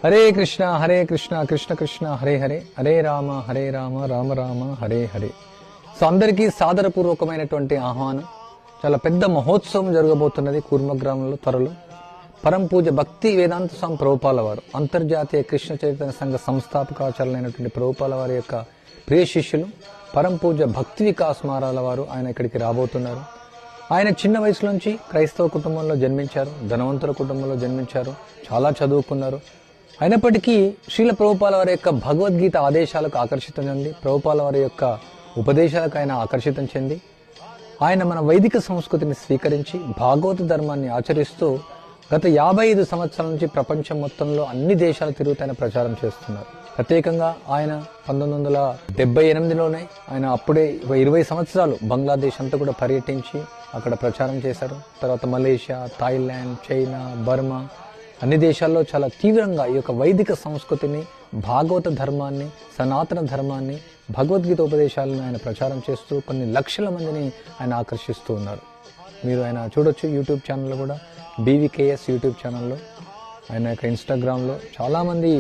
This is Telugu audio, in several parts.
హరే కృష్ణ కృష్ణ కృష్ణ హరే హరే హరే రామ రామ రామ హరే హరే. సో అందరికీ సాదరపూర్వకమైనటువంటి ఆహ్వానం. చాలా పెద్ద మహోత్సవం జరగబోతున్నది కూర్మ గ్రామంలో త్వరలో. పరం పూజ భక్తి వేదాంత స్వామి ప్రభుపాల వారు, అంతర్జాతీయ కృష్ణ చైతన్య సంఘ సంస్థాపకాచార్యులైనటువంటి ప్రభుపాల వారి యొక్క ప్రియ శిష్యులు పరం పూజ భక్తి వికాస్ మారాల వారు ఆయన ఇక్కడికి రాబోతున్నారు. ఆయన చిన్న వయసు నుంచి క్రైస్తవ కుటుంబంలో జన్మించారు, ధనవంతుల కుటుంబంలో జన్మించారు, చాలా చదువుకున్నారు. అయినప్పటికీ శ్రీల ప్రభుపాల వారి యొక్క భగవద్గీత ఆదేశాలకు ఆకర్షితం చెంది, ప్రభుపాల వారి యొక్క ఉపదేశాలకు ఆయన ఆకర్షితం చెంది, ఆయన మన వైదిక సంస్కృతిని స్వీకరించి భాగవత ధర్మాన్ని ఆచరిస్తూ గత 55 సంవత్సరాల నుంచి ప్రపంచం మొత్తంలో అన్ని దేశాలు తిరుగుతూ ప్రచారం చేస్తున్నారు. ప్రత్యేకంగా ఆయన 1978లోనే ఆయన అప్పుడే 20 సంవత్సరాలు బంగ్లాదేశ్ అంతా కూడా పర్యటించి అక్కడ ప్రచారం చేశారు. తర్వాత మలేషియా, థాయిలాండ్, చైనా, బర్మా అన్ని దేశాల్లో చాలా తీవ్రంగా ఈ యొక్క వైదిక సంస్కృతిని, భాగవత ధర్మాన్ని, సనాతన ధర్మాన్ని, భగవద్గీత ఉపదేశాలను ఆయన ప్రచారం చేస్తూ కొన్ని లక్షల మందిని ఆయన ఆకర్షిస్తూ ఉన్నారు. మీరు ఆయన చూడొచ్చు యూట్యూబ్ ఛానల్లో కూడా, బీవీకేఎస్ యూట్యూబ్ ఛానల్లో, ఆయన యొక్క ఇన్స్టాగ్రామ్లో చాలామంది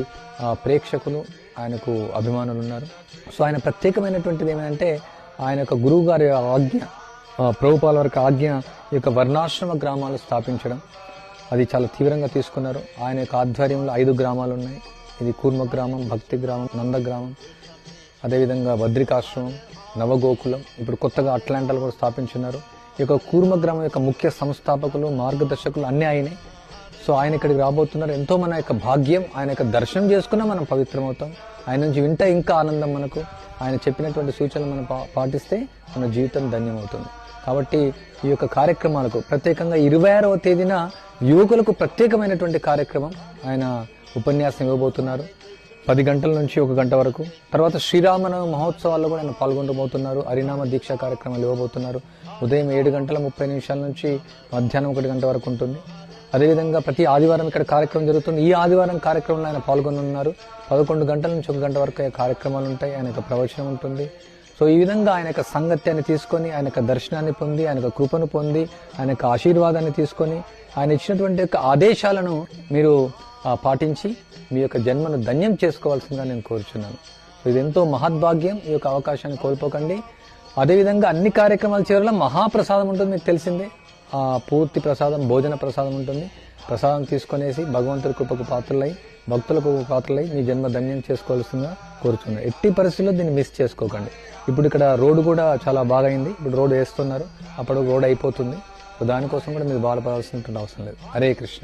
ప్రేక్షకులు, ఆయనకు అభిమానులు ఉన్నారు. సో ఆయన ప్రత్యేకమైనటువంటిది ఏమంటే ఆయన యొక్క గురువు గారి ఆజ్ఞ, ప్రభుపాల వారికి ఆజ్ఞ ఈ యొక్క వర్ణాశ్రమ గ్రామాలు స్థాపించడం, అది చాలా తీవ్రంగా తీసుకున్నారు. ఆయన యొక్క ఆధ్వర్యంలో 5 గ్రామాలు ఉన్నాయి. ఇది కూర్మ గ్రామం, భక్తి గ్రామం, నంద గ్రామం, అదేవిధంగా బద్రికాశ్రమం, నవగోకులం, ఇప్పుడు కొత్తగా అట్లాంటాలు కూడా స్థాపించున్నారు. ఈ యొక్క కూర్మ గ్రామం యొక్క ముఖ్య సంస్థాపకులు, మార్గదర్శకులు అన్నీ ఆయనే. సో ఆయన ఇక్కడికి రాబోతున్నారు. ఎంతో మన యొక్క భాగ్యం, ఆయన యొక్క దర్శనం చేసుకున్నా మనం పవిత్రమవుతాం. ఆయన నుంచి వింటే ఇంకా ఆనందం మనకు. ఆయన చెప్పినటువంటి సూచనలు మనం పాటిస్తే మన జీవితం ధన్యమవుతుంది. కాబట్టి ఈ యొక్క కార్యక్రమాలకు ప్రత్యేకంగా 26వ తేదీన యువకులకు ప్రత్యేకమైనటువంటి కార్యక్రమం ఆయన ఉపన్యాసం ఇవ్వబోతున్నారు. 10 గంటల నుంచి 1 గంట వరకు. తర్వాత శ్రీరామనవమి మహోత్సవాల్లో కూడా ఆయన పాల్గొనబోతున్నారు. హరినామ దీక్ష కార్యక్రమాలు ఇవ్వబోతున్నారు. ఉదయం 7:30 నుంచి మధ్యాహ్నం 1 గంట వరకు ఉంటుంది. అదేవిధంగా ప్రతి ఆదివారం ఇక్కడ కార్యక్రమం జరుగుతుంది. ఈ ఆదివారం కార్యక్రమంలో ఆయన పాల్గొనున్నారు. 11 గంటల నుంచి 1 గంట వరకు కార్యక్రమాలు ఉంటాయి. ఆయన యొక్క ప్రవచనం ఉంటుంది. సో ఈ విధంగా ఆయన యొక్క సంగత్యాన్ని తీసుకొని, ఆయన యొక్క దర్శనాన్ని పొంది, ఆయన యొక్క కృపను పొంది, ఆయన యొక్క ఆశీర్వాదాన్ని తీసుకొని, ఆయన ఇచ్చినటువంటి యొక్క ఆదేశాలను మీరు పాటించి మీ యొక్క జన్మను ధన్యం చేసుకోవాల్సిందిగా నేను కోరుచున్నాను. ఇది ఎంతో మహద్భాగ్యం. ఈ యొక్క అవకాశాన్ని కోల్పోకండి. అదేవిధంగా అన్ని కార్యక్రమాల చివరిలో మహాప్రసాదం ఉంటుంది, మీకు తెలిసిందే. పూర్తి ప్రసాదం, భోజన ప్రసాదం ఉంటుంది. ప్రసాదం తీసుకునేసి భగవంతుడి కృపకు పాత్రలై, భక్తులకు పాత్రలై మీ జన్మ ధన్యం చేసుకోవాల్సిందిగా కోరుచున్నాను. ఎట్టి పరిస్థితుల్లో దీన్ని మిస్ చేసుకోకండి. ఇప్పుడు ఇక్కడ రోడ్డు కూడా చాలా బాగా అయింది. ఇప్పుడు రోడ్డు వేస్తున్నారు, అప్పుడు రోడ్ అయిపోతుంది. సో దానికోసం కూడా మీరు బాధపడాల్సినటువంటి అవసరం లేదు. హరే కృష్ణ.